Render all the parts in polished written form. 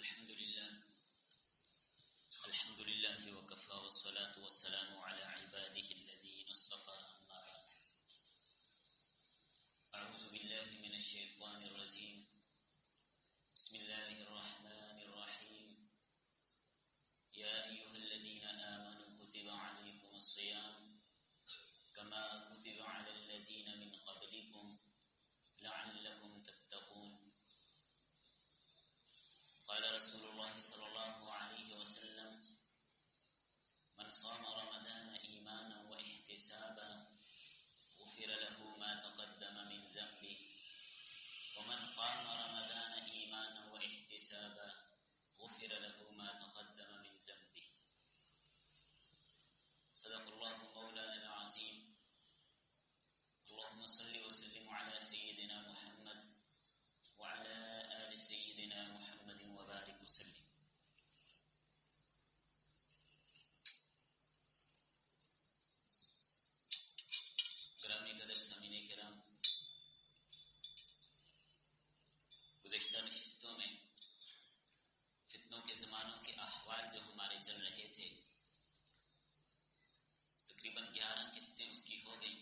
الحمد لله وكفى والصلاة والسلام على عباده الذين اصطفى أما بعد. أعوذ بالله من الشيطان الرجيم. بسم الله الرحمن الرحيم. يا أيها الذين آمنوا كتب عليكم الصيام كما كتب على الذين من قبلكم لعلكم تتقون. قال رسول الله صلى الله عليه وسلم: من صام رمضان إيمانا واحتسابا غفر له ما تقدم من ذنبه ومن قام رمضان إيمانا واحتسابا غفر له ما تقدم من ذنبه. صدق الله مولانا العظيم. اللهم صل وسلم على سيدنا محمد وعلى آل سيدنا محمد وبارك وسلم. گرامی قدر سامعین کرام، گزشتہ نشستوں میں فتنوں کے زمانوں کے احوال جو ہمارے چل رہے تھے، تقریباً 11 قسطیں اس کی ہو گئیں.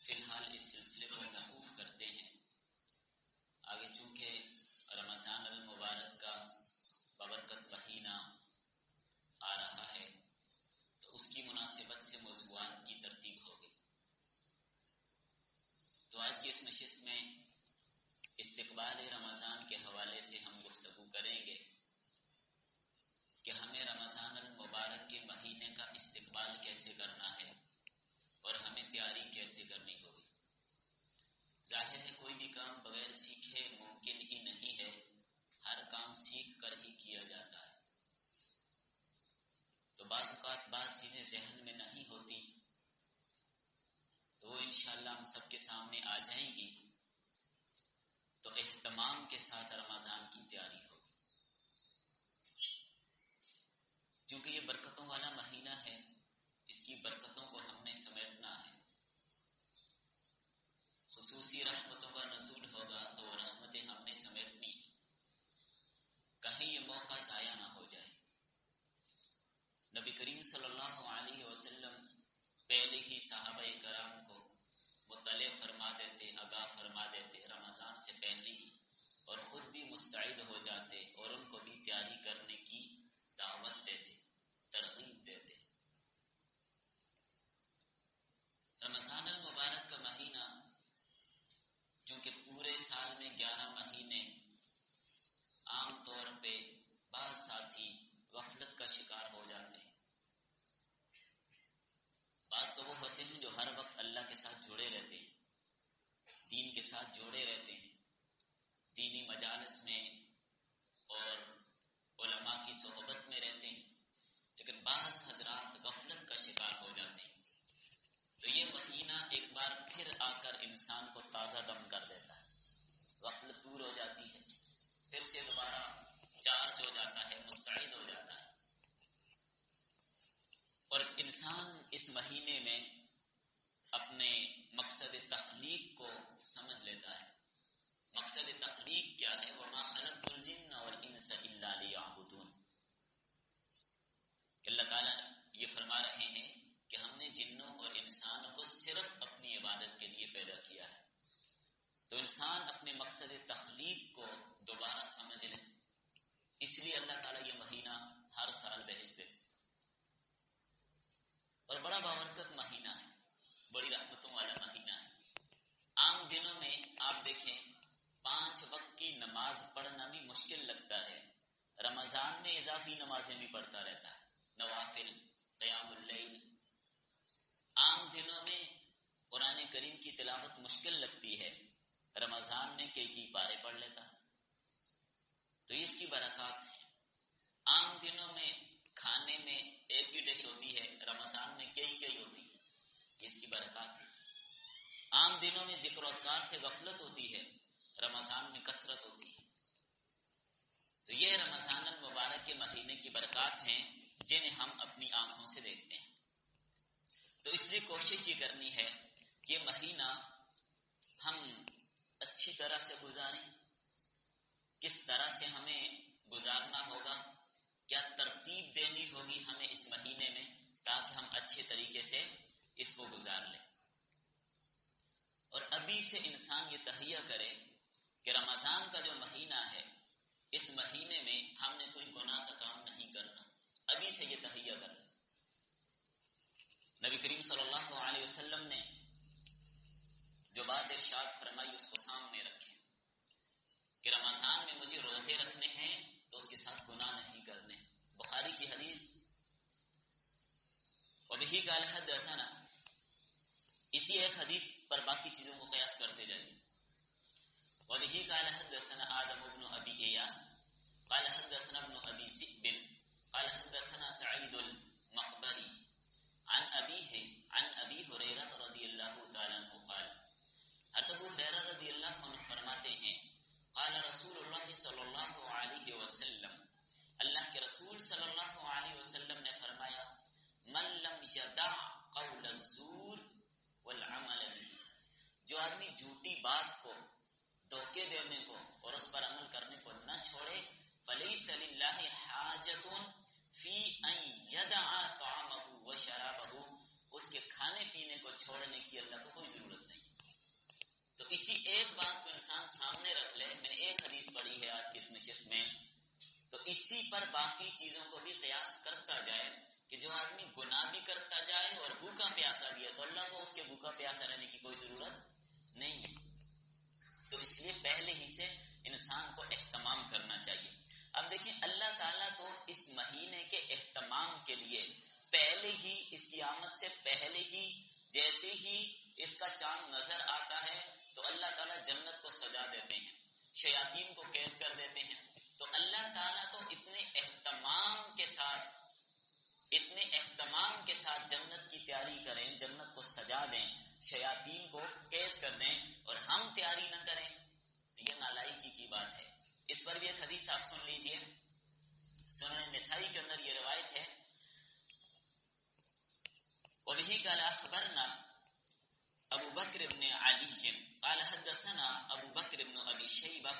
فی الحال اس سلسلے کو موقوف کرتے ہیں. آگے چونکہ رمضان المبارک کا بابرکت مہینہ آ رہا ہے تو اس کی مناسبت سے موضوعات کی ترتیب ہو گئی. تو آج کی اس نشست میں استقبال رمضان کے حوالے سے ہم گفتگو کریں گے کہ ہمیں رمضان المبارک کے مہینے کا استقبال کیسے کرنا ہے اور ہمیں تیاری کیسے کرنی ہوگی. ظاہر ہے کوئی بھی کام بغیر سیکھے ممکن ہی نہیں ہے، ہر کام سیکھ کر ہی کیا جاتا ہے. تو بعض اوقات بعض چیزیں ذہن میں نہیں ہوتی تو وہ انشاءاللہ ہم سب کے سامنے آ جائیں گی، تو اہتمام کے ساتھ رمضان کی تیاری ہوگی. کیونکہ یہ برکتوں والا مہینہ ہے، اس کی برکتوں کو ہم نے سمیٹنا ہے. خصوصی رحمتوں کا نزول ہوگا تو وہ رحمتیں ہم نے سمیٹنی ہیں، کہیں یہ موقع ضائع نہ ہو جائے. نبی کریم صلی اللہ علیہ وسلم پہلے ہی صحابہ کرام کو مطلع فرما دیتے، آگاہ فرما دیتے رمضان سے پہلے ہی، اور خود بھی مستعد ہو جاتے اور ان کو بھی تیاری کرنے کی دعوت دیتے، ترغیب دیتے. رمضان المبارک کا مہینہ کیونکہ پورے سال میں 11 مہینے عام طور پہ بعض ساتھی غفلت کا شکار ہو جاتے ہیں. بعض تو وہ ہوتے ہیں جو ہر وقت اللہ کے ساتھ جڑے رہتے ہیں، دین کے ساتھ جڑے رہتے ہیں، دینی مجالس میں اور علماء کی صحبت میں رہتے ہیں، لیکن بعض حضرات غفلت کا شکار ہو جاتے ہیں. تو یہ مہینہ ایک بار پھر آ کر انسان کو تازہ دم کر دیتا ہے، غفلت دور ہو جاتی ہے، پھر سے دوبارہ چارج ہو جاتا ہے، مستعد ہو جاتا ہے. اور انسان اس مہینے میں اپنے مقصد تخلیق کو سمجھ لیتا ہے. مقصد تخلیق کیا ہے؟ وَمَا خَلَقْتُ الْجِنَّ وَالْإِنسَ إِلَّا لِيَعْبُدُونِ. اللہ تعالیٰ یہ فرما رہے ہیں کہ ہم نے جنوں اور انسانوں کو صرف اپنی عبادت کے لیے پیدا کیا ہے. تو انسان اپنے مقصد تخلیق کو دوبارہ سمجھ لے، اس لیے اللہ تعالیٰ یہ مہینہ ہر سال بھیج دیتے. اور بڑا بابرکت مہینہ ہے، بڑی رحمتوں والا مہینہ ہے. عام دنوں میں آپ دیکھیں 5 وقت کی نماز پڑھنا بھی مشکل لگتا ہے، رمضان میں اضافی نمازیں بھی پڑھتا رہتا ہے، نوافل، قیام اللیل. عام دنوں میں قرآن کریم کی تلاوت مشکل لگتی ہے، رمضان میں کئی پارے پڑھ لیتا ہے. تو یہ اس کی برکات ہے. عام دنوں میں کھانے میں ایک ہی ڈش ہوتی ہے، رمضان میں کئی ہوتی ہے، یہ اس کی برکات ہے. عام دنوں میں ذکر و اذکار سے غفلت ہوتی ہے، رمضان میں کثرت ہوتی ہے. تو یہ رمضان المبارک کے مہینے کی برکات ہیں جنہیں ہم اپنی آنکھوں سے دیکھتے ہیں. تو اس لیے کوشش یہ کرنی ہے کہ یہ مہینہ ہم اچھی طرح سے گزاریں. کس طرح سے ہمیں ہوگا، کیا ترتیب دینی ہوگی ہمیں اس مہینے میں تاکہ ہم اچھے طریقے سے اس کو گزار لیں۔ اور ابھی سے انسان یہ تہیہ کرے کہ رمضان کا جو مہینہ ہے اس مہینے میں ہم نے کوئی گناہ کا کام نہیں کرنا، ابھی سے یہ تہیہ کرنا۔ نبی کریم صلی اللہ علیہ وسلم نے جو بات ارشاد فرمائی اس کو سامنے رکھیں کہ رمضان میں مجھے روزے رکھنے ہیں تو اس کے ساتھ گناہ نہیں کرنے۔ بخاری کی حدیث، وبہ قال حدثنا، اسی ایک حدیث پر باقی چیزوں کو قیاس کرتے جائیں۔ وبہ قال حدثنا آدم بن ابی ایاس قال حدثنا ابن ابی ذئب قال حدثنا سعید المقبری عن ابیہ عن ابی ہریرہ رضی اللہ تعالی عنہ قال، حضرت ابو ہریرہ رضی اللہ عنہ فرماتے ہیں قال رسول اللہ صلی اللہ علیہ وسلم، اللہ کے رسول صلی اللہ علیہ وسلم نے فرمایا، من لم یدع قول الزور والعمل به، جو آدمی جھوٹی بات کو، دھوکے دینے کو اور اس پر عمل کرنے کو نہ چھوڑے، فلیس للہ حاجۃ فی ان یدع طعامہ وشرابہ، اس کے کھانے پینے کو چھوڑنے کی اللہ کو کوئی ضرورت نہیں۔ تو اسی ایک بات کو انسان سامنے رکھ لے، میں نے ایک حدیث پڑھی ہے آج کی اس نشست میں، تو اسی پر باقی چیزوں کو بھی قیاس کرتا جائے کہ جو آدمی گناہ بھی کرتا جائے اور بھوکا پیاسا بھی ہے تو اللہ کو اس کے بھوکا پیاسا رہنے کی کوئی ضرورت نہیں ہے۔ تو اس لیے پہلے ہی سے انسان کو اہتمام کرنا چاہیے۔ اب دیکھیں اللہ تعالیٰ تو اس مہینے کے اہتمام کے لیے پہلے ہی، اس کی آمد سے پہلے ہی، جیسے ہی اس کا چاند نظر آتا ہے تو اللہ تعالیٰ جنت کو سجا دیتے ہیں، شیاطین کو قید کر دیتے ہیں۔ تو اللہ تعالیٰ تو اتنے اہتمام کے ساتھ جنت کی تیاری کریں، جنت کو سجا دیں، شیاطین کو قید کر دیں، اور ہم تیاری نہ کریں تو یہ نالائکی کی بات ہے۔ اس پر بھی ایک حدیث آپ سن لیجئے، سنن نسائی کے اندر یہ روایت ہے، وبہ قال اخبرنا ابو بکر بن علی قال حدثنا ابو بکر بن ابی شیبہ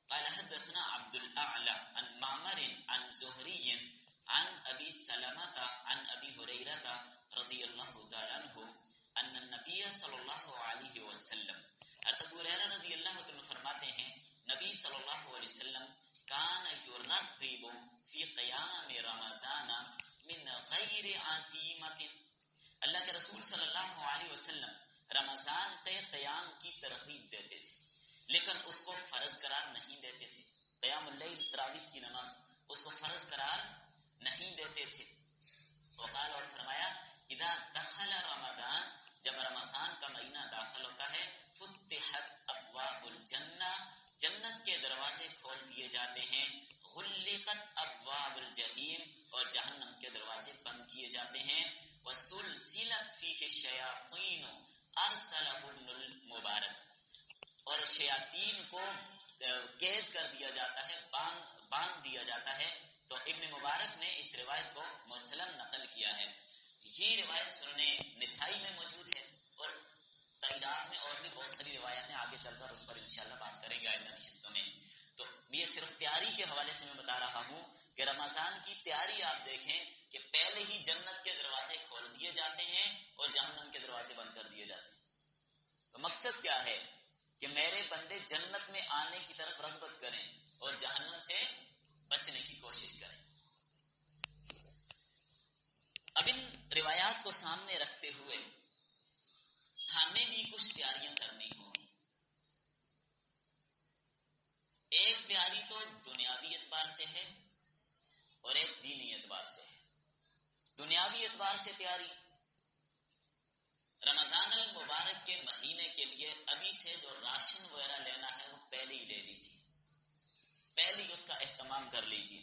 قال حدثنا عبد الاعلى عن معمر عن زہری عن ابی سلمۃ عن ابی ہریرہ رضی اللہ تعالی عنہ ان النبی صلی اللہ علیہ وسلم، حضرت ابو ہریرہ رضی اللہ عنہ فرماتے ہیں نبی صلی اللہ علیہ وسلم کان یرغب فی قیام رمضان من غیر عزیمۃ، اللہ کے رسول صلی اللہ علیہ وسلم رمضان کے قیام کی ترغیب دیتے تھے لیکن اس کو فرض قرار نہیں دیتے تھے۔ قیام اللیل، تراویح کی نماز، اس کو فرض قرار نہیں دیتے تھے۔ وقال، اور فرمایا، اذا دخل رمضان، جب رمضان کا مہینہ داخل ہوتا ہے، فتحت ابواب الجنہ، جنت کے دروازے کھول دیے جاتے ہیں، غلقت ابواب الجحیم، اور جہنم کے دروازے بند کیے جاتے ہیں، وسلسلت فیہ الشیاطین ارسلہ ابن المبارک، اور شیاطین کو قید کر دیا جاتا ہے، باندھ دیا جاتا ہے۔ تو ابن مبارک نے اس روایت کو مرسلن نقل کیا ہے۔ یہ روایت سنن نسائی میں موجود ہے، اور تعداد میں اور بھی بہت ساری روایتیں آگے چل کر اس پر انشاءاللہ بات کریں گے آئندہ نشستوں میں۔ تو یہ صرف تیاری کے حوالے سے میں بتا رہا ہوں کہ رمضان کی تیاری آپ دیکھیں کہ پہلے ہی جنت کے دروازے کھول دیے جاتے ہیں اور جہنم کے دروازے بند کر دیے جاتے ہیں۔ تو مقصد کیا ہے کہ میرے بندے جنت میں آنے کی طرف رغبت کریں اور جہنم سے بچنے کی کوشش کریں۔ اب ان روایات کو سامنے رکھتے ہوئے ہمیں بھی کچھ تیاریاں کرنی ہوگی۔ ایک تیاری تو دنیاوی اعتبار سے ہے اور ایک دینی اعتبار سے ہے۔ دنیاوی اعتبار سے تیاری، رمضان المبارک کے مہینے کے لیے ابھی سے جو راشن وغیرہ لینا ہے وہ پہلے ہی لے لیجیے، پہلے ہی اس کا اہتمام کر لیجیے۔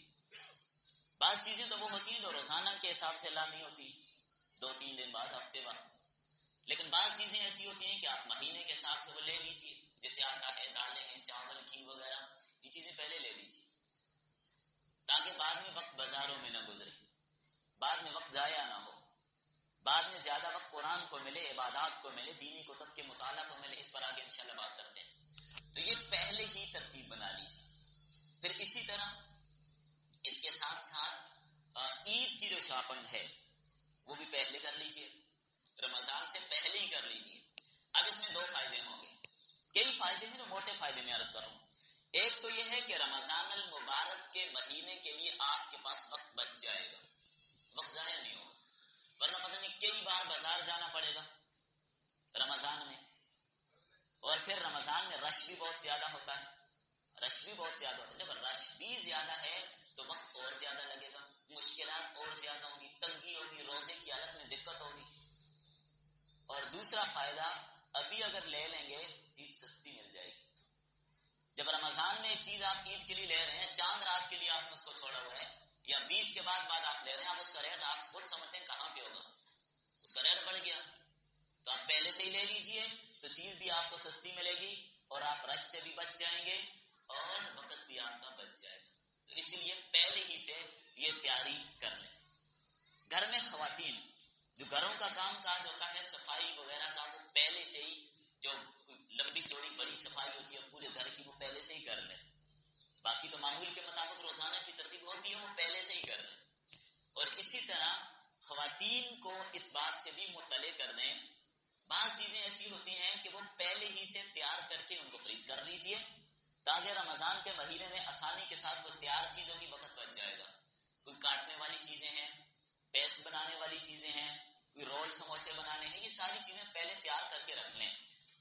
بعض چیزیں تو وہ ہوتی ہیں جو روزانہ کے حساب سے لانی ہوتی، 2-3 دن بعد، ہفتے بعد، لیکن بعض چیزیں ایسی ہوتی ہیں کہ آپ مہینے کے حساب سے وہ لے لیجیے، جیسے آٹا ہے، دالیں ہیں، چاول، گھی وغیرہ، یہ چیزیں پہلے لے لیجیے تاکہ بعد میں وقت بازاروں میں نہ گزرے، بعد میں وقت ضائع نہ ہو، بعد میں زیادہ وقت قرآن کو ملے، عبادات کو ملے، دینی کتب کے مطالعہ کو ملے۔ اس پر آگے انشاءاللہ بات کرتے ہیں۔ تو یہ پہلے ہی ترتیب بنا لیجیے۔ پھر اسی طرح اس کے ساتھ عید کی جو شاپنگ ہے وہ بھی پہلے کر لیجئے، رمضان سے پہلے ہی کر لیجئے۔ اب اس میں دو فائدے ہوں گے، کئی فائدے ہیں جو موٹے فائدے میں عرض کروں۔ ایک تو یہ ہے کہ رمضان المبارک کے مہینے کے لیے آپ کے پاس وقت بچ جائے گا، وقت ضائع نہیں ہوگا، ورنہ پتہ نہیں کئی بار بازار جانا پڑے گا رمضان میں، اور پھر رمضان میں رش بھی بہت زیادہ ہوتا ہے، رش بھی بہت زیادہ ہوتا ہے۔ جب رش بھی زیادہ ہے تو وقت اور زیادہ لگے گا، مشکلات اور زیادہ ہوں گی، تنگی ہوگی، روزے کی حالت میں دقت ہوگی۔ اور دوسرا فائدہ، ابھی اگر لے لیں گے چیز سستی مل جائے گی۔ جب رمضان میں ایک چیز آپ عید کے لیے لے رہے ہیں، چاند رات کے لیے آپ نے اس کو چھوڑا ہوا ہے، یا 20 کے بعد آپ لے رہے ہیں، آپ اس کا ریٹ آپ خود سمجھتے ہیں کہاں پہ ہوگا، اس کا ریٹ بڑھ گیا، تو آپ پہلے سے ہی لے لیجئے تو چیز بھی آپ کو سستی ملے گی، اور آپ رش سے بھی بچ جائیں گے، اور وقت بھی آپ کا بچ جائے گا۔ تو اس لیے پہلے ہی سے یہ تیاری کر لیں۔ گھر میں خواتین جو گھروں کا کام کاج ہوتا ہے، صفائی وغیرہ کا، وہ پہلے سے ہی، جو لمبی چوڑی بڑی صفائی ہوتی ہے پورے گھر کی، وہ پہلے سے ہی کر لیں۔ باقی تو معمول کے مطابق روزانہ کی ترتیب ہوتی ہے، وہ پہلے سے ہی کر لیں۔ اور اسی طرح خواتین کو اس بات سے بھی مطلع کر دیں، بعض چیزیں ایسی ہوتی ہیں کہ وہ پہلے ہی سے تیار کر کے ان کو فریز کر لیجئے، تاکہ رمضان کے مہینے میں آسانی کے ساتھ وہ تیار چیزوں کی وقت بچ جائے گا۔ کوئی کاٹنے والی چیزیں ہیں، پیسٹ بنانے والی چیزیں ہیں، کوئی رول سموسے بنانے ہیں، یہ ساری چیزیں پہلے تیار کر کے رکھ لیں،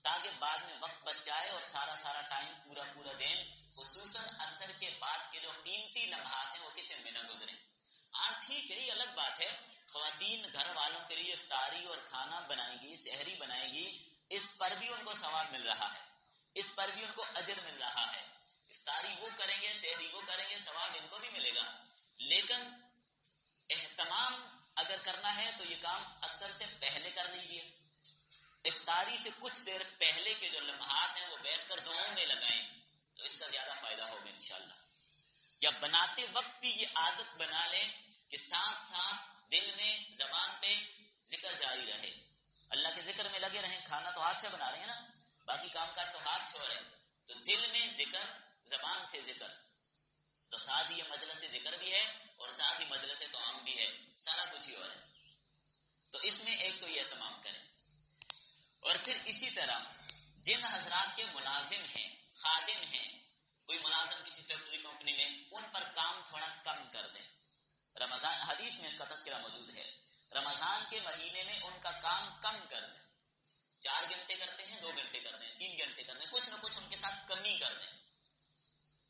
تاکہ بعد میں وقت بچ جائے اور سارا ٹائم پورا دن، خصوصاً عصر کے بعد کے جو قیمتی لمحات ہیں، وہ کچن میں نہ گزریں۔ ہاں ٹھیک ہے، یہ الگ بات ہے، خواتین گھر والوں کے لیے افطاری اور کھانا بنائیں گی، سحری بنائے گی، اس پر بھی ان کو ثواب مل رہا ہے، اس پر بھی ان کو اجر مل رہا ہے۔ افطاری وہ کریں گے، سحری وہ کریں گے، ثواب ان کو بھی ملے گا۔ لیکن اہتمام اگر کرنا ہے تو یہ کام عصر سے پہلے کر لیجئے، افطاری سے کچھ دیر پہلے کے جو لمحات ہیں وہ بیٹھ کر دعاؤں میں لگائیں، تو اس کا زیادہ فائدہ ہوگا انشاءاللہ۔ یا بناتے وقت بھی یہ عادت بنا لیں کہ ساتھ ساتھ دل میں، زبان پہ ذکر جاری رہے، اللہ کے ذکر میں لگے رہیں۔ کھانا تو ہاتھ سے بنا رہے ہیں نا، باقی کام کاج تو ہاتھ سے ہو رہے ہیں، تو دل میں ذکر، زبان سے ذکر، تو ساتھ ہی یہ مجلس ذکر بھی ہے اور ساتھ ہی مجلس طعام بھی ہے، سارا کچھ ہی ہو رہا ہے۔ تو اس میں ایک تو یہ اہتمام کریں۔ اور پھر اسی طرح جن حضرات کے ملازم ہیں، خادم ہیں، کوئی ملازم کسی فیکٹری کمپنی میں، ان پر کام تھوڑا کم کر دیں۔ رمضان، حدیث میں اس کا تذکرہ موجود ہے، رمضان کے مہینے میں ان کا کام کم کر دیں، 4 گھنٹے کرتے ہیں 2 گھنٹے کر دیں، 3 گھنٹے کر دیں، کچھ نہ کچھ ان کے ساتھ کمی کر دیں،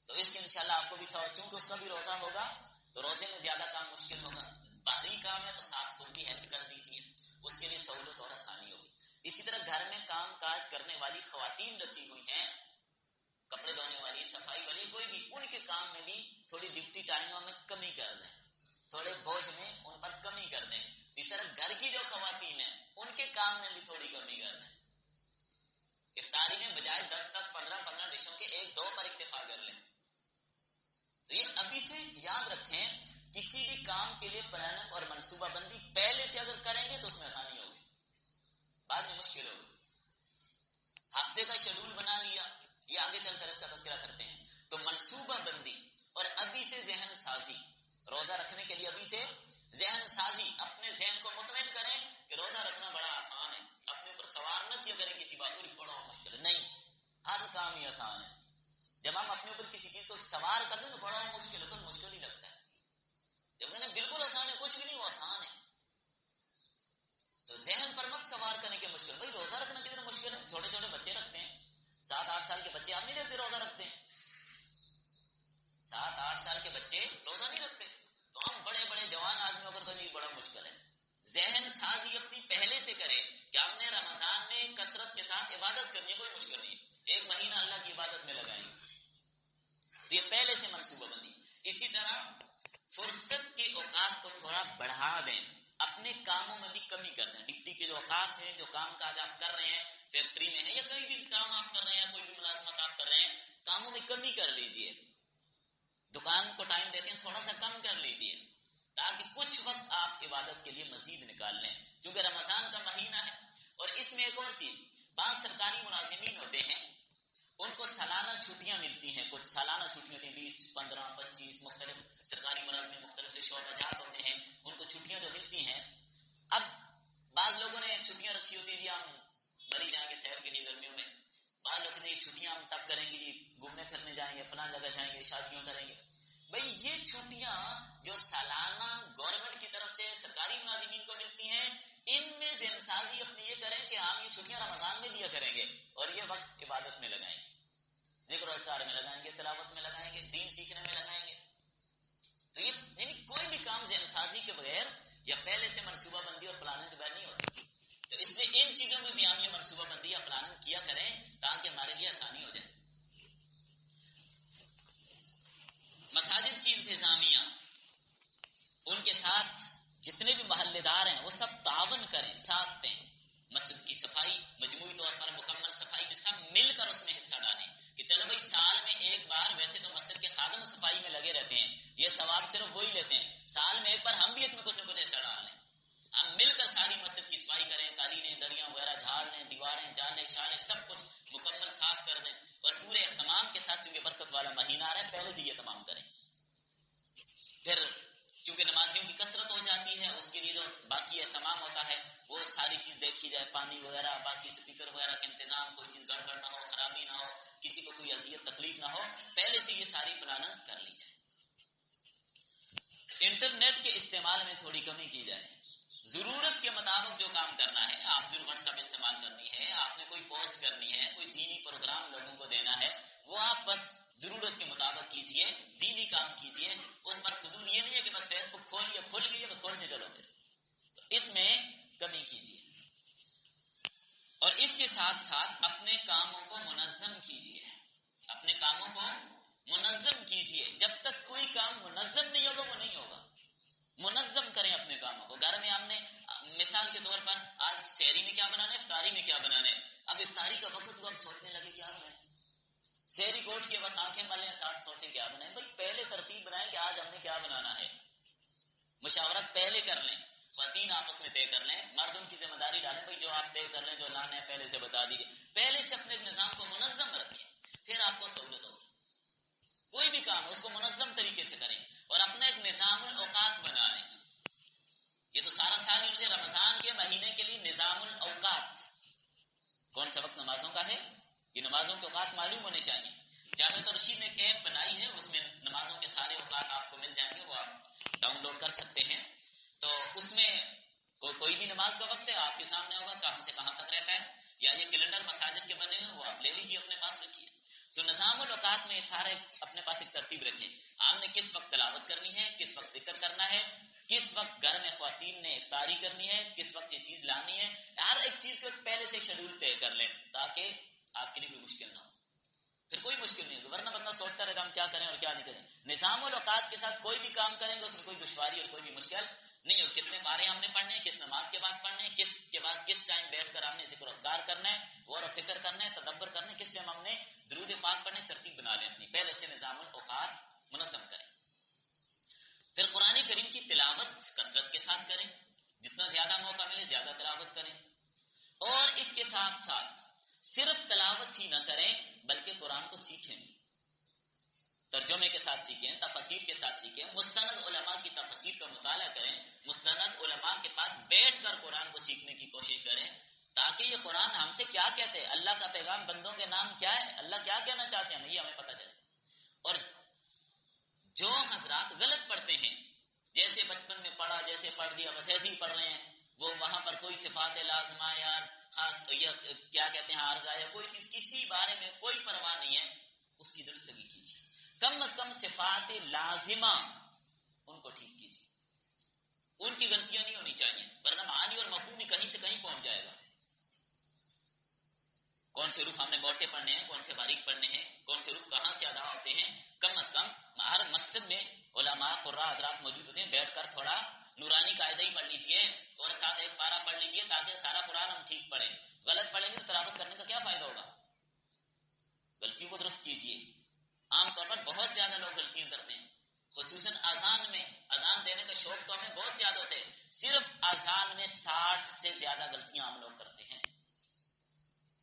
تو اس کے انشاءاللہ آپ کو بھی ثواب، چونکہ اس کا بھی روزہ ہوگا تو روزے میں زیادہ کام مشکل ہوگا، باہری کام ہے تو ساتھ خود بھی ہیلپ کر دیجیے، اس کے لیے سہولت اور آسانی ہوگی۔ اسی طرح گھر میں کام کاج کرنے والی خواتین رکھی ہوئی ہیں، کپڑے دھونے والی، صفائی والی، کوئی بھی، ان کے کام میں بھی تھوڑی ڈیوٹی ٹائموں میں کمی کر دیں، تھوڑے بوجھ میں ان پر کمی کر دیں۔ اس طرح گھر کی جو خواتین ہیں ان کے کام میں بھی تھوڑی کمی کر دیں، افطاری میں بجائے 10 15 ڈشوں کے 1 2 پر اکتفا کر لیں۔ تو یہ ابھی سے یاد رکھیں، کسی بھی کام کے لیے پلاننگ اور منصوبہ بندی پہلے سے اگر کریں گے تو اس میں آسانی ہوگی، بعد میں مشکل ہوگی۔ ہفتے کا شیڈول بنا لیا، یہ آگے چل کر اس کا تذکرہ کرتے ہیں، تو منصوبہ بندی اور ابھی سے ذہن سازی، روزہ رکھنے کے لیے ابھی سے ذہن سازی، اپنے ذہن کو مطمئن کریں کہ روزہ رکھنا بڑا آسان ہے، اپنے اوپر سوار نہ کیا کریں کسی بات کو بڑا مشکل ہے، نہیں، ہر کام ہی آسان ہے۔ جب ہم اپنے اوپر کسی چیز کو سوار کر دیں تو بڑا مشکل ہے، پھر مشکل ہی لگتا ہے، جب کہنا بالکل آسان ہے، کچھ بھی نہیں، وہ آسان ہے، تو ذہن پر مت سوار کرنے کے مشکل، بھائی روزہ رکھنا کتنا مشکل ہے، چھوٹے چھوٹے بچے رکھتے ہیں، 7 8 سال کے بچے، آپ نہیں دیکھتے روزہ رکھتے ہیں، 7 8 سال کے بچے روزہ نہیں رکھتے، تو ہم بڑے بڑے جوان آدمیوں کو تو نہیں، بڑا مشکل ہے۔ ذہن سازی اپنی پہلے سے کرے کہ ہم نے رمضان میں کثرت کے ساتھ عبادت کرنی ہے، کوئی مشکل نہیں، 1 مہینہ اللہ کی عبادت میں لگائیں گے، تو یہ پہلے سے منصوبہ بندی۔ اسی طرح فرصت کے اوقات کو تھوڑا بڑھا دیں، اپنے کاموں میں بھی کمی کر دیں، ڈپٹی کے جو اوقات ہیں، جو کام کاج آپ کر رہے ہیں، فیکٹری میں ہیں یا کوئی بھی کام آپ کر رہے ہیں، کوئی بھی ملازمت آپ کر رہے ہیں، کاموں میں کمی کر لیجئے، دکان کو ٹائم دیتے ہیں تھوڑا سا کم کر لیجئے، تاکہ کچھ وقت آپ عبادت کے لیے مزید نکال لیں، کیونکہ رمضان کا مہینہ ہے۔ اور اس میں ایک اور چیز، بعض سرکاری ملازمین ہوتے ہیں ان کو سالانہ چھٹیاں ملتی ہیں، کچھ سالانہ چھٹیاں ہوتی ہیں 20 15 25 مختلف سرکاری ملازمین مختلف جو شعبہ جات ہوتے ہیں ان کو چھٹیاں جو ملتی ہیں. اب بعض لوگوں نے چھٹیاں رکھی ہوتی ہیں جی ہم بری جائیں گے سیر کے لیے گرمیوں میں، بعض لوگ کہتے ہیں چھٹیاں ہم تب کریں گے جی گھومنے پھرنے جائیں گے، فلاں جگہ جائیں گے، شادیوں کریں گے. بھئی یہ چھٹیاں جو سالانہ گورنمنٹ کی طرف سے سرکاری ملازمین کو ملتی ہیں، ان میں ذہن سازی اپنی یہ کریں کہ ہم یہ چھٹیاں رمضان میں دیا کریں گے اور یہ وقت عبادت میں لگائیں گے، ذکر و اذکار میں لگائیں گے، تلاوت میں لگائیں گے، دین سیکھنے میں لگائیں گے. تو یہ یعنی کوئی بھی کام ذہن سازی کے بغیر یا پہلے سے منصوبہ بندی اور پلاننگ کے بغیر نہیں ہوتی. تو اس لیے ان چیزوں میں بھی ہم یہ منصوبہ بندی یا پلاننگ کیا کریں تاکہ ہمارے لیے آسانی ہو جائے. مساجد کی انتظامیہ، ان کے ساتھ جتنے بھی محلے دار ہیں وہ سب تعاون کریں، ساتھ دیں. مسجد کی صفائی مجموعی طور پر مکمل صفائی میں سب مل کر اس میں حصہ ڈالیں کہ چلو بھائی سال میں ایک بار، ویسے تو مسجد کے خادم صفائی میں لگے رہتے ہیں، یہ ثواب صرف وہی لیتے ہیں، سال میں ایک بار ہم بھی اس میں کچھ نہ کچھ حصہ ڈال لیں. ہم مل کر ساری مسجد کی صفائی کریں، قالینیں دریاں وغیرہ جھاڑ لیں، دیواریں جالیں شالیں سب کچھ مکمل صاف کر دیں اور پورے اہتمام کے ساتھ، چونکہ برکت والا مہینہ آ رہا ہے پہلے سے یہ تمام کریں. پھر چونکہ نمازیوں کی کثرت ہو جاتی ہے، اس کے لیے جو باقی اہتمام ہوتا ہے وہ ساری چیز دیکھی جائے، پانی وغیرہ، باقی سپیکر وغیرہ کا انتظام، کوئی چیز گڑبڑ نہ ہو، خرابی نہ ہو، کسی کو کوئی اذیت تکلیف نہ ہو، پہلے سے یہ ساری پلاننگ کر لی جائے. انٹرنیٹ کے استعمال میں تھوڑی کمی کی جائے، ضرورت کے مطابق جو کام کرنا ہے. آپ ضرور واٹس ایپ استعمال کرنی ہے، آپ نے کوئی پوسٹ کرنی ہے، کوئی دینی پروگرام لوگوں کو دینا ہے، وہ آپ بس ضرورت کے مطابق کیجئے، دینی کام کیجئے. اس پر فضول یہ نہیں ہے کہ بس فیس بک کھولیے، کھل گئی ہے بس کھولنے چلو گے. تو اس میں کمی کیجئے اور اس کے ساتھ ساتھ اپنے کاموں کو منظم کیجئے. اپنے کاموں کو منظم کیجئے. جب تک کوئی کام منظم نہیں ہوگا وہ نہیں ہوگا. منظم کریں اپنے کاموں کو. گھر میں ہم نے مثال کے طور پر آج سحری میں کیا بنانا ہے، افطاری میں کیا بنانا ہے. اب افطاری کا وقت ہوا، اب سوچنے لگے کیا بنائیں. سحری گوشت کے بس آنکھیں ملیں ساتھ سوچیں کیا بنائیں. بھائی پہلے ترتیب بنائیں کہ آج ہم نے کیا بنانا ہے. مشاورت پہلے کر لیں، خواتین آپس میں طے کر لیں، مرد ان کی ذمہ داری ڈالیں، بھائی جو آپ طے کر لیں، جو لانا ہے پہلے سے بتا دیجیے. پہلے سے اپنے نظام کو منظم رکھیں، پھر آپ کو سہولت ہوگی. کوئی بھی کام اس کو منظم طریقے سے کریں اور اپنا ایک نظام الاوقات بنا لیں. یہ تو سارا سال ہی مجھے رمضان کے مہینے کے لیے نظام الاوقات، کون سا وقت نمازوں کا ہے، یہ نمازوں کے اوقات معلوم ہونے چاہیے. جامعہ رشید نے ایک ایپ بنائی ہے، اس میں نمازوں کے سارے اوقات آپ کو مل جائیں گے، وہ آپ ڈاؤن لوڈ کر سکتے ہیں. تو اس میں کوئی بھی نماز کا وقت ہے آپ کے سامنے ہوگا، کہاں سے کہاں تک رہتا ہے، یا یہ کیلنڈر مساجد کے بنے ہوئے وہ آپ لے لیجیے اپنے پاس رکھیے. تو نظام الاوقات میں یہ سارے اپنے پاس ایک ترتیب رکھیں. آپ نے کس وقت تلاوت کرنی ہے، کس وقت ذکر کرنا ہے، کس وقت گھر میں خواتین نے افطاری کرنی ہے، کس وقت یہ چیز لانی ہے. ہر ایک چیز کو پہلے سے شیڈول طے کر لیں تاکہ آپ کے لیے کوئی مشکل نہ ہو. پھر کوئی مشکل نہیں ہوگی، ورنہ بندہ سوچتا رہے گا ہم کیا کریں اور کیا نہیں کریں. نظام الاوقات کے ساتھ کوئی بھی کام کریں گے اس میں کوئی دشواری اور کوئی بھی مشکل نہیں ہوگی. کتنے بارے ہم نے پڑھنے ہیں، کس نماز کے بعد پڑھنے ہیں، کس کے بعد کس ٹائم بیٹھ کر ہم نے ذکر و اذکار کرنا ہے، غور و فکر کرنا ہے، تدبر کرنا ہے، کس ٹائم ہم نے درود پاک پڑھنے. ترتیب بنا لیں اپنی، پہلے سے نظام الاوقات منظم کریں. پھر قرآن کریم کی تلاوت کثرت کے ساتھ کریں، جتنا زیادہ موقع ملے زیادہ تلاوت کریں. اور اس کے ساتھ ساتھ صرف تلاوت ہی نہ کریں بلکہ قرآن کو سیکھیں بھی، ترجمے کے ساتھ سیکھیں، تفسیر کے ساتھ سیکھیں، مستند علماء کی تفسیر کا مطالعہ کریں، مستند علماء کے پاس بیٹھ کر قرآن کو سیکھنے کی کوشش کریں تاکہ یہ قرآن ہم سے کیا کہتے ہیں، اللہ کا پیغام، بندوں کے نام کیا ہے، اللہ کیا کہنا چاہتے ہیں یہ ہمیں پتہ چلے. اور جو حضرات غلط پڑھتے ہیں، جیسے بچپن میں پڑھا، جیسے پڑھ دیا بس ایسے ہی پڑھ رہے ہیں، وہ وہاں پر کوئی صفات لازمہ یا خاص یا کیا کہتے ہیں عارضہ یا کوئی چیز کسی بارے میں کوئی پرواہ نہیں ہے، اس کی درستگی کیجیے. کم از کم صفات لازمہ ان کو ٹھیک کیجیے، ان کی غلطیاں نہیں ہونی چاہیے، ورنہ معانی اور مفہوم کہیں سے کہیں پہنچ جائے گا. کون سے حروف ہم نے موٹے پڑھنے ہیں، کون سے باریک پڑھنے ہیں، کون سے حروف کہاں سے ادا ہوتے ہیں. کم از کم ہر مسجد میں علماء قراء حضرات موجود ہوتے ہیں، بیٹھ کر تھوڑا نورانی قاعدہ ہی پڑھ لیجئے اور ساتھ ایک پارہ پڑھ لیجئے تاکہ سارا قرآن ہم ٹھیک پڑھیں. غلط پڑھیں گے تو تلاوت کرنے کا کیا فائدہ ہوگا. غلطیوں کو درست کیجئے. عام طور پر بہت زیادہ لوگ غلطیاں کرتے ہیں، خصوصاً اذان میں. اذان دینے کا شوق تو ہمیں بہت زیادہ ہوتے ہیں، صرف اذان میں 60 سے زیادہ غلطیاں ہم لوگ کرتے ہیں،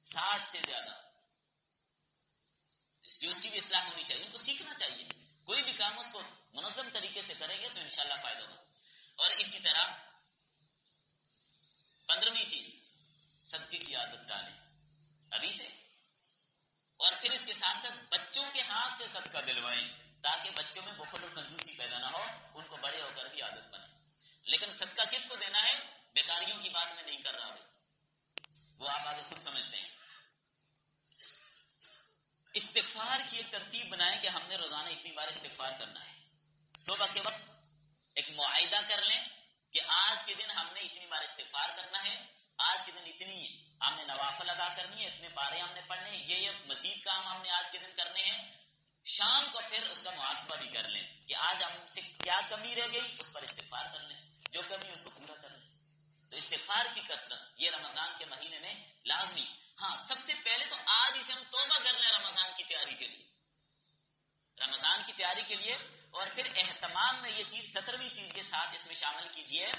60 سے زیادہ. اس لیے اس کی بھی اصلاح ہونی چاہیے، ان کو سیکھنا چاہیے، کوئی بھی کام اس کو منظم طریقے سے کریں گے تو انشاءاللہ فائدہ ہوگا۔ اور اسی طرح 15ویں چیز، صدقے کی عادت ڈالیں ابھی سے، اور پھر اس کے ساتھ ساتھ بچوں کے ہاتھ سے صدقہ دلوائیں تاکہ بچوں میں بخل اور کنجوسی پیدا نہ ہو، ان کو بڑے ہو کر بھی عادت بنے۔ لیکن صدقہ کس کو دینا ہے؟ بیکاریوں کی بات میں نہیں کر رہا بھائی، وہ آپ آگے خود سمجھتے ہیں۔ استغفار کی ایک ترتیب بنائیں کہ ہم نے روزانہ اتنی بار استغفار کرنا ہے۔ صبح کے وقت ایک معاہدہ کر لیں کہ آج کے دن ہم نے اتنی بار استغفار کرنا ہے، آج کے دن اتنی ہم نے نوافل ادا کرنی ہے، اتنے پارے ہم نے پڑھنے ہیں، یہ مزید کام ہم نے آج کے دن کرنے ہیں۔ شام کو پھر اس کا محاسبہ بھی کر لیں کہ آج ہم سے کیا کمی رہ گئی، اس پر استغفار کر لیں، جو کمی اس کو پورا کر لیں۔ تو استغفار کی کثرت یہ رمضان کے مہینے میں لازمی۔ ہاں، سب سے پہلے تو آج اسے ہم توبہ کر لیں رمضان کی تیاری کے لیے، رمضان کی تیاری کے لیے۔ اور پھر اہتمام میں یہ چیز 17ویں چیز کے ساتھ اس میں شامل کیجئے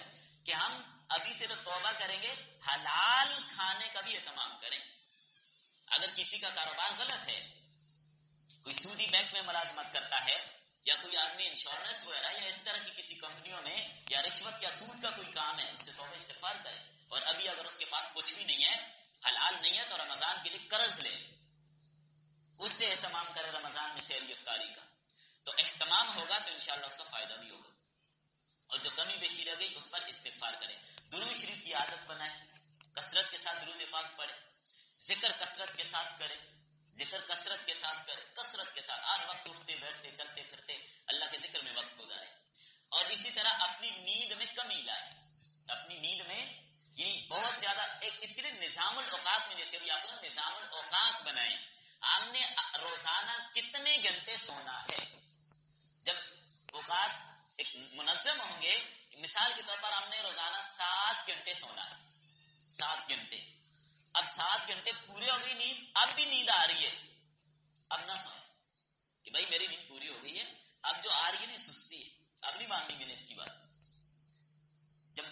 کہ ہم ابھی سے تو توبہ کریں گے، حلال کھانے کا بھی اہتمام کریں۔ اگر کسی کا کاروبار غلط ہے، کوئی سودی بینک میں ملازمت کرتا ہے، یا کوئی آدمی انشورنس وغیرہ یا اس طرح کی کسی کمپنیوں میں یا رشوت یا سود کا کوئی کام ہے، اس سے توبہ استغفار کرے۔ اور ابھی اگر اس کے پاس کچھ بھی نہیں ہے، حلال نہیں ہے، تو رمضان کے لیے قرض لے، اس سے اہتمام کرے رمضان میں سحری افطاری کا، تو اہتمام ہوگا تو انشاءاللہ اس کا فائدہ بھی ہوگا۔ اور جو کمی بیشی رہ گئی اس پر استغفار کرے۔ درود شریف کی عادت بنائے، کثرت کے ساتھ درود پاک پڑھے، ذکر کثرت کے ساتھ کرے، ذکر کثرت کے ساتھ کرے، کثرت کے ساتھ ہر وقت اٹھتے بیٹھتے چلتے پھرتے اللہ کے ذکر میں وقت گزارے۔ اور اسی طرح اپنی نیند میں کمی لائے، اپنی نیند میں یہ بہت زیادہ ایک اس کے لیے نظام الاوقات میں، جیسے بھی آپ کو نظام الاوقات بنائیں، ہم نے روزانہ کتنے گھنٹے سونا ہے۔ جب اوقات ایک منظم ہوں گے، مثال کے طور پر ہم نے روزانہ 7 گھنٹے سونا ہے، 7 گھنٹے، اب 7 گھنٹے پورے ہو گئی نیند، اب بھی نیند آ رہی ہے، اب نہ سوئیں کہ بھائی میری نیند پوری ہو گئی ہے، اب جو آ رہی ہے نا سستی ہے، اب نہیں ماننی میں نے اس کی بات۔ جب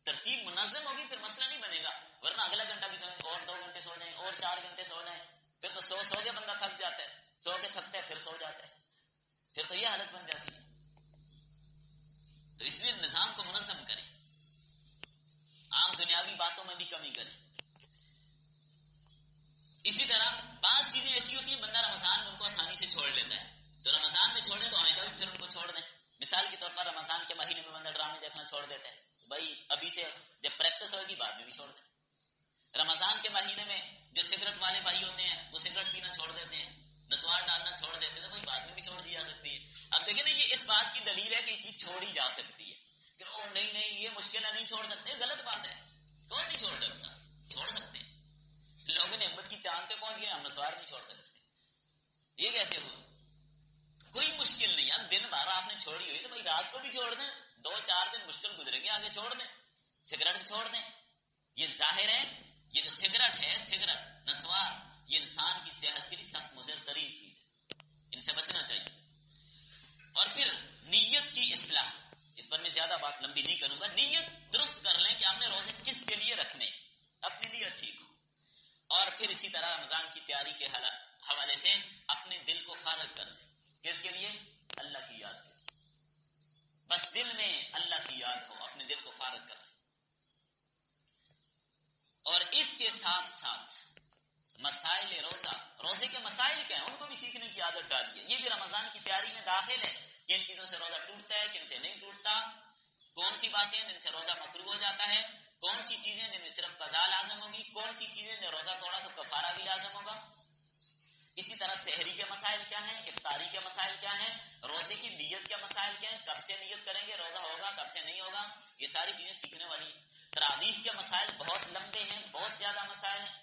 ترتیب منظم ہوگی پھر مسئلہ نہیں بنے گا، ورنہ اگلا گھنٹہ بھی سوئیں، اور 2 گھنٹے سو جائیں، اور 4 گھنٹے سو جائیں، پھر تو سو کے بندہ تھک جاتا ہے، سو کے تھکتا ہے پھر سو جاتا ہے، پھر تو یہ حالت بن جاتی ہے۔ تو اس لیے نظام کو منظم کریں، عام دنیاوی باتوں میں بھی کمی کریں۔ اسی طرح بعض چیزیں ایسی ہوتی ہیں بندہ رمضان میں ان کو آسانی سے چھوڑ لیتا ہے، تو رمضان میں چھوڑیں تو آئندہ بھی پھر ان کو چھوڑ دیں۔ مثال کے طور پر رمضان کے مہینے میں بندہ ڈرامے دیکھنا چھوڑ دیتا ہے، بھائی ابھی سے جب پریکٹس ہوگی بعد میں بھی چھوڑ دیں۔ رمضان کے مہینے میں جو سگریٹ والے بھائی ہوتے ہیں وہ سگریٹ پینا چھوڑ دیتے ہیں، نسوار ڈالنا چھوڑ دیتے ہیں، تو بھائی بعد میں بھی چھوڑ دی جا سکتی ہے۔ اب دیکھیں نا، یہ اس بات کی دلیل ہے کہ یہ چیز چھوڑی جا سکتی ہے، کہ او نہیں یہ مشکل ہے نہیں چھوڑ سکتے، غلط بات ہے، کون نہیں چھوڑ سکتا، چھوڑ سکتے ہیں۔ لوگوں نے ہمت کی چاند پہ پہنچ گئے، ہم نسوار نہیں چھوڑ سکتے، یہ کیسے ہوا؟ کوئی مشکل نہیں ہے، دن بھر آپ نے چھوڑی ہوئی تو بھائی رات کو بھی چھوڑ دیں، 2-4 دن مشکل گزریں گے، آگے چھوڑ دیں، سگریٹ چھوڑ دیں۔ یہ ظاہر ہے یہ جو سگریٹ ہے، سگریٹ نسوار، یہ انسان کی صحت کے لیے سخت مضر ترین چیز ہے، ان سے بچنا چاہیے۔ اور پھر نیت کی اصلاح، اس پر میں زیادہ بات لمبی نہیں کروں گا، نیت درست کر لیں کہ ہم نے روزے کس کے لیے رکھنے، اپنی نیت ٹھیک ہو۔ اور پھر اسی طرح رمضان کی تیاری کے حوالے سے اپنے دل کو فارغ کر دیں، کس کے لیے؟ اللہ کی یاد کے لیے، بس دل میں اللہ کی یاد ہو، اپنے دل کو فارغ کر دیں۔ اور اس کے ساتھ ساتھ مسائل روزے کے مسائل کیا ہیں ان کو بھی سیکھنے کی عادت ڈالیے، یہ بھی رمضان کی تیاری میں داخل ہے۔ کن چیزوں سے روزہ ٹوٹتا ہے، کن سے نہیں ٹوٹتا، کون سی باتیں جن سے روزہ مکروہ ہو جاتا ہے، کون سی چیزیں جن میں صرف قضا لازم ہوگی، کون سی چیزیں جن روزہ توڑا تو کفارہ بھی لازم ہوگا۔ اسی طرح سحری کے مسائل کیا ہیں، افطاری کے مسائل کیا ہیں، روزے کی نیت کے مسائل کیا ہیں، کب سے نیت کریں گے، روزہ ہوگا کب سے نہیں ہوگا، یہ ساری چیزیں سیکھنے والی ہیں۔ تراویح کے مسائل بہت لمبے ہیں، بہت زیادہ مسائل ہیں،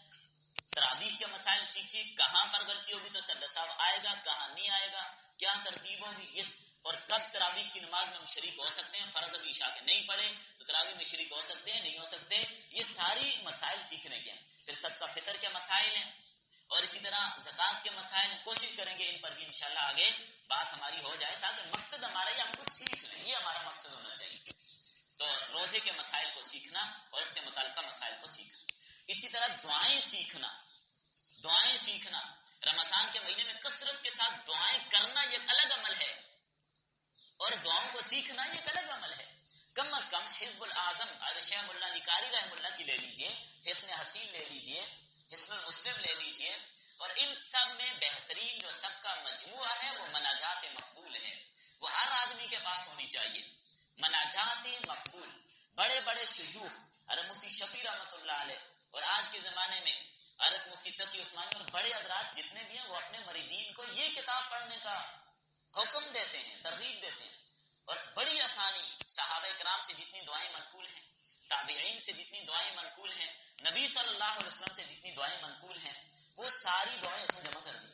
تراویح کے مسائل سیکھیے، کہاں پر غلطی ہوگی تو سجدہ سہو آئے گا، کہاں نہیں آئے گا، کیا ترتیب ہوگی، اور کب تراویح کی نماز میں ہم شریک ہو سکتے ہیں، فرض ابھی عشاء کے نہیں پڑے تو تراویح میں شریک ہو سکتے ہیں نہیں ہو سکتے، یہ ساری مسائل سیکھنے کے ہیں۔ پھر صدقہ فطر کے مسائل ہیں، اور اسی طرح زکوٰۃ کے مسائل، کوشش کریں گے ان پر بھی انشاءاللہ آگے بات ہماری ہو جائے، تاکہ مقصد ہمارا یہ ہم کچھ سیکھ لیں، یہ ہمارا مقصد ہونا چاہیے۔ تو روزے کے مسائل کو سیکھنا اور اس سے متعلقہ مسائل کو سیکھنا، اسی طرح دعائیں سیکھنا، رمضان کے مہینے میں کثرت کے ساتھ دعائیں کرنا یہ ایک الگ عمل ہے، اور دعاؤں کو سیکھنا یہ ایک الگ عمل ہے۔ کم از کم حزب الاعظم شیخ ملا نکاری رحم اللہ کی لے لیجئے، حسن حسین لے لیجئے، حسن المسلم لے لیجئے، اور ان سب میں بہترین جو سب کا مجموعہ ہے وہ مناجات مقبول ہے، وہ ہر آدمی کے پاس ہونی چاہیے۔ مناجات مقبول، بڑے بڑے شیوخ حضرت مفتی شفیع رحمۃ اللہ علیہ اور آج کے زمانے میں حضرت مفتی تقی عثمانی اور بڑے حضرات جتنے بھی ہیں وہ اپنے مریدین کو یہ کتاب پڑھنے کا حکم دیتے ہیں، ترغیب دیتے ہیں، اور بڑی آسانی، صحابہ کرام سے جتنی دعائیں منقول ہیں، تابعین سے جتنی دعائیں منقول ہیں، نبی صلی اللہ علیہ وسلم سے جتنی دعائیں منقول ہیں، وہ ساری دعائیں اس میں جمع کر دی۔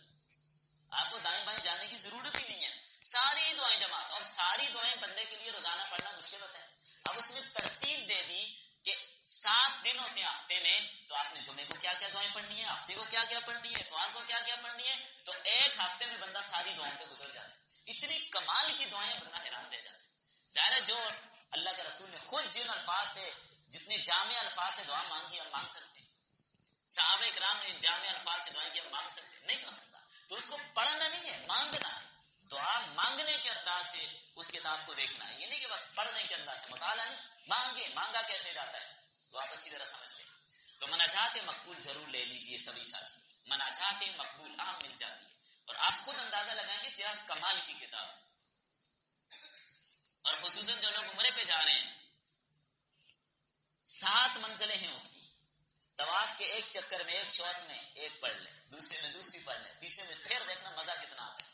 آپ کو دائیں بائیں جانے کی ضرورت ہی نہیں ہے، ساری دعائیں جمع، اور ساری دعائیں بندے کے لیے روزانہ پڑھنا مشکل ہوتا ہے۔ اب اس میں ترتیب دے دی کہ 7 دن ہوتے ہیں ہفتے میں، تو آپ نے جمعے کو کیا کیا دعائیں پڑھنی ہے، ہفتے کو کیا کیا پڑھنی ہے، اتوار کو کیا کیا پڑھنی ہے، تو ایک ہفتے میں بندہ ساری دعاؤں پہ گزر جاتا ہے۔ اتنی کمال کی دعائیں بندہ حیران رہ جاتا ہے۔ ظاہر ہے جو اللہ کے رسول نے خود جن الفاظ سے، جتنے جامع الفاظ سے دعا مانگی ہم مانگ سکتے ہیں، صحابہ کرام نے جامع الفاظ سے دعائیں کی ہم مانگ سکتے ہیں؟ نہیں ہو سکتا۔ تو اس کو پڑھنا نہیں ہے، مانگنا ہے۔ دعا مانگنے کے انداز سے اس کتاب کو دیکھنا ہے، یہ نہیں کہ بس پڑھنے کے انداز سے، مطالعہ نہیں، مانگے، مانگا کیسے جاتا ہے وہ آپ اچھی طرح سمجھتے ہیں۔ تو مناجات مقبول ضرور لے لیجئے سبھی ساتھی، مناجات مقبول عام مل جاتی ہے، اور آپ خود اندازہ لگائیں گے کیا کمال کی کتاب ہے۔ اور خصوصاً جو لوگ عمرے پہ جا رہے ہیں، 7 منزلیں ہیں اس کی، طواف کے ایک چکر میں، ایک شوط میں ایک پڑھ لیں، دوسرے میں دوسری پڑھ لیں، تیسرے میں پھر دیکھنا مزہ کتنا آتا ہے۔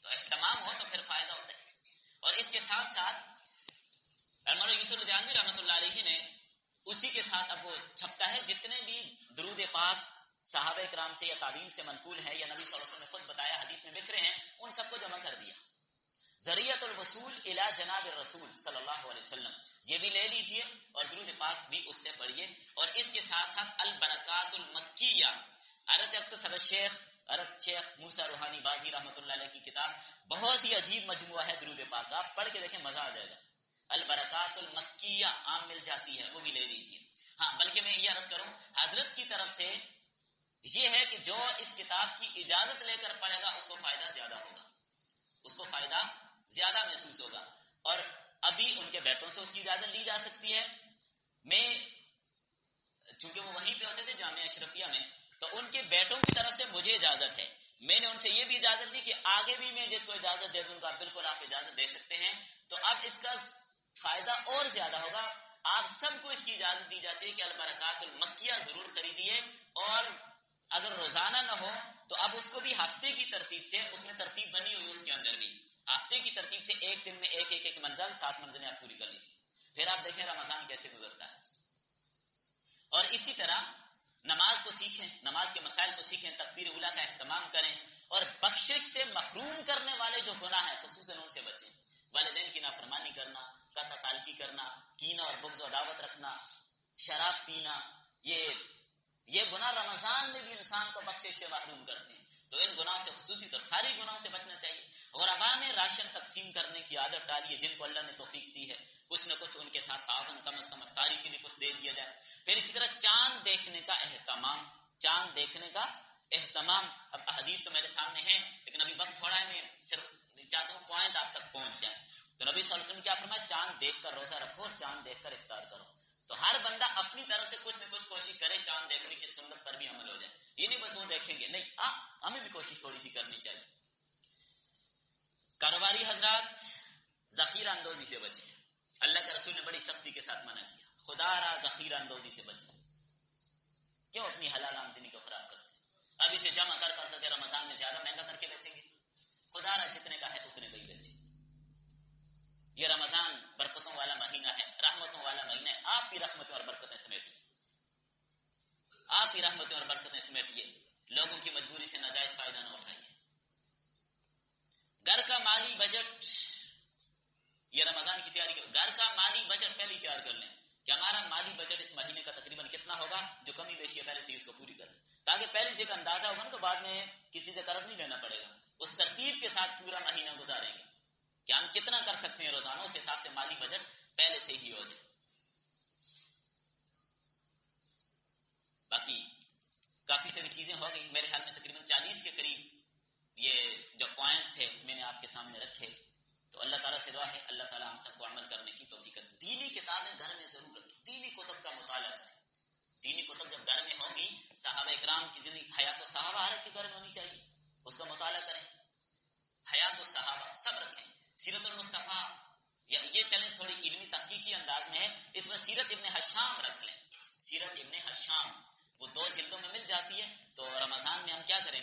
تو اہتمام ہو تو پھر فائدہ ہوتا ہے۔ اور اس کے ساتھ ساتھ مولانا یوسف ندیانوی رحمۃ اللہ علیہ نے اسی کے ساتھ اب وہ چھپتا ہے جتنے بھی درود پاک صحابہ کرام سے یا تابعین سے منقول ہے یا نبی صلی اللہ علیہ وسلم نے خود بتایا حدیث میں بکھرے ہیں، ان سب کو جمع کر دیا۔ ذریعۃ الوصول الی جناب الرسول صلی اللہ علیہ وسلم، یہ بھی لے لیجئے اور درود پاک بھی اس سے پڑھیے۔ اور اس کے ساتھ ساتھ البرکات المکیہ، حضرت شیخ موسیٰ روحانی بازی رحمۃ اللہ علیہ کی کتاب، بہت ہی عجیب مجموعہ ہے درود پاک، آپ پڑھ کے دیکھیں مزہ آ جائے گا۔ البرکات المکیہ عام مل جاتی ہے، وہ بھی لے لیجئے۔ ہاں بلکہ میں یہ عرض کروں، حضرت کی طرف سے یہ ہے کہ جو اس کتاب کی اجازت لے کر پڑھے گا اس کو فائدہ زیادہ ہوگا، اس کو فائدہ زیادہ محسوس ہوگا۔ اور ابھی ان کے بیٹوں سے اس کی اجازت لی جا سکتی ہے۔ میں چونکہ وہ وہیں پہ ہوتے تھے جامعہ اشرفیہ میں، تو ان کے بیٹوں کی طرف سے مجھے اجازت ہے، میں نے ان سے یہ بھی اجازت دی کہ آگے بھی میں جس کو اجازت دے دوں گا بالکل آپ اجازت دے سکتے ہیں۔ تو اب اس کا فائدہ اور زیادہ ہوگا، آپ سب کو اس کی اجازت دی جاتی ہے کہ البرکات المکیہ ضرور خریدیے، اور اگر روزانہ نہ ہو تو اب اس کو بھی ہفتے کی ترتیب سے، اس میں ترتیب بنی ہوئی اس کے اندر بھی، ہفتے کی ترتیب سے ایک دن میں ایک منزل، 7 منزلیں آپ پوری کر لیجیے، پھر آپ دیکھیں رمضان کیسے گزرتا ہے۔ اور اسی طرح نماز کو سیکھیں، نماز کے مسائل کو سیکھیں، تکبیر اولیٰ کا اہتمام کریں، اور بخشش سے محروم کرنے والے جو گناہ ہیں خصوصاً ان سے بچیں۔ والدین کی نافرمانی کرنا، قطع تعلقی کرنا، کینہ اور بغض و عداوت رکھنا، شراب پینا، یہ گناہ رمضان میں بھی انسان کو بخشش سے محروم کرتے ہیں۔ تو ان گناہوں سے خصوصی طور ساری گناہوں سے بچنا چاہیے۔ غرباء میں راشن تقسیم کرنے کی عادت ڈالیے، جن کو اللہ نے توفیق دی ہے کچھ نہ کچھ ان کے ساتھ تعاون، کم از کم افطاری کے لیے کچھ دے دیا جائے۔ پھر اسی طرح چاند دیکھنے کا اہتمام، چاند دیکھنے کا اہتمام۔ اب حدیث تو میرے سامنے ہے لیکن ابھی وقت تھوڑا ہے، میں صرف چاہتا ہوں پوائنٹ آپ تک پہنچ جائیں۔ تو نبی صلی اللہ علیہ وسلم کیا فرمایا؟ چاند دیکھ کر روزہ رکھو اور چاند دیکھ کر افطار کرو۔ تو ہر بندہ اپنی طرف سے کچھ نہ کچھ کوشش کرے چاند دیکھنے کی سنت پر بھی عمل ہو جائے، یہ نہیں بس وہ دیکھیں گے، نہیں، ہمیں بھی کوشش تھوڑی سی کرنی چاہیے۔ کاروباری حضرات ذخیرہ اندوزی سے بچیں، اللہ کے رسول نے بڑی سختی کے ساتھ منع کیا، خدا را ذخیرہ اندوزی سے بچیں۔ کیوں اپنی حلال آمدنی کو خراب کرتے ہیں؟ اب اسے جمع کر کے رمضان میں زیادہ مہنگا کر کے بیچیں گے، خدا را جتنے کا ہے اتنے کا ہی بیچیں۔ یہ رمضان برکتوں والا مہینہ ہے، رحمتوں والا مہینہ ہے، آپ ہی رحمتیں اور برکتیں سمیٹیے، آپ ہی رحمتیں اور برکتیں سمیٹیے، لوگوں کی مجبوری سے ناجائز فائدہ نہ اٹھائیے۔ گھر کا مالی بجٹ، یہ رمضان کی تیاری کرو، گھر کا مالی بجٹ پہلے ہی تیار کر لیں کہ ہمارا مالی بجٹ اس مہینے کا تقریباً کتنا ہوگا، جو کمی بیشی ہے پہلے سے ہی اس کو پوری کر لیں، تاکہ پہلے سے ایک اندازہ ہوگا نا تو بعد میں کسی سے قرض نہیں لینا پڑے گا، اس ترتیب کے ساتھ پورا مہینہ گزاریں گے کہ ہم کتنا کر سکتے ہیں روزانہ، اس حساب سے مالی بجٹ پہلے سے ہی ہو جائے۔ باقی کافی ساری چیزیں ہو گئی، میرے خیال میں تقریباً 40 کے قریب یہ جو پوائنٹ تھے میں نے آپ کے سامنے رکھے. تو اللہ تعالیٰ سے دعا ہے اللہ تعالیٰ ہم سب کو عمل کرنے کی توفیق دے. دینی کتابیں گھر میں ضرور رکھیں، دینی کتب کا مطالعہ کریں. دینی کتب جب گھر میں ہوں گی، صحابہ اکرام کی زندگی، حیات الصحابہ ہر ایک کے گھر میں ہونی چاہیے، اس کا مطالعہ کریں. حیات الصحابہ سب رکھیں. سیرت المصطفیٰ یا یہ چلیں تھوڑی علمی تحقیقی انداز میں ہے، اس میں سیرت ابن حشام رکھ لیں. سیرت ابن حشام وہ 2 جلدوں میں مل جاتی ہے. تو رمضان میں ہم کیا کریں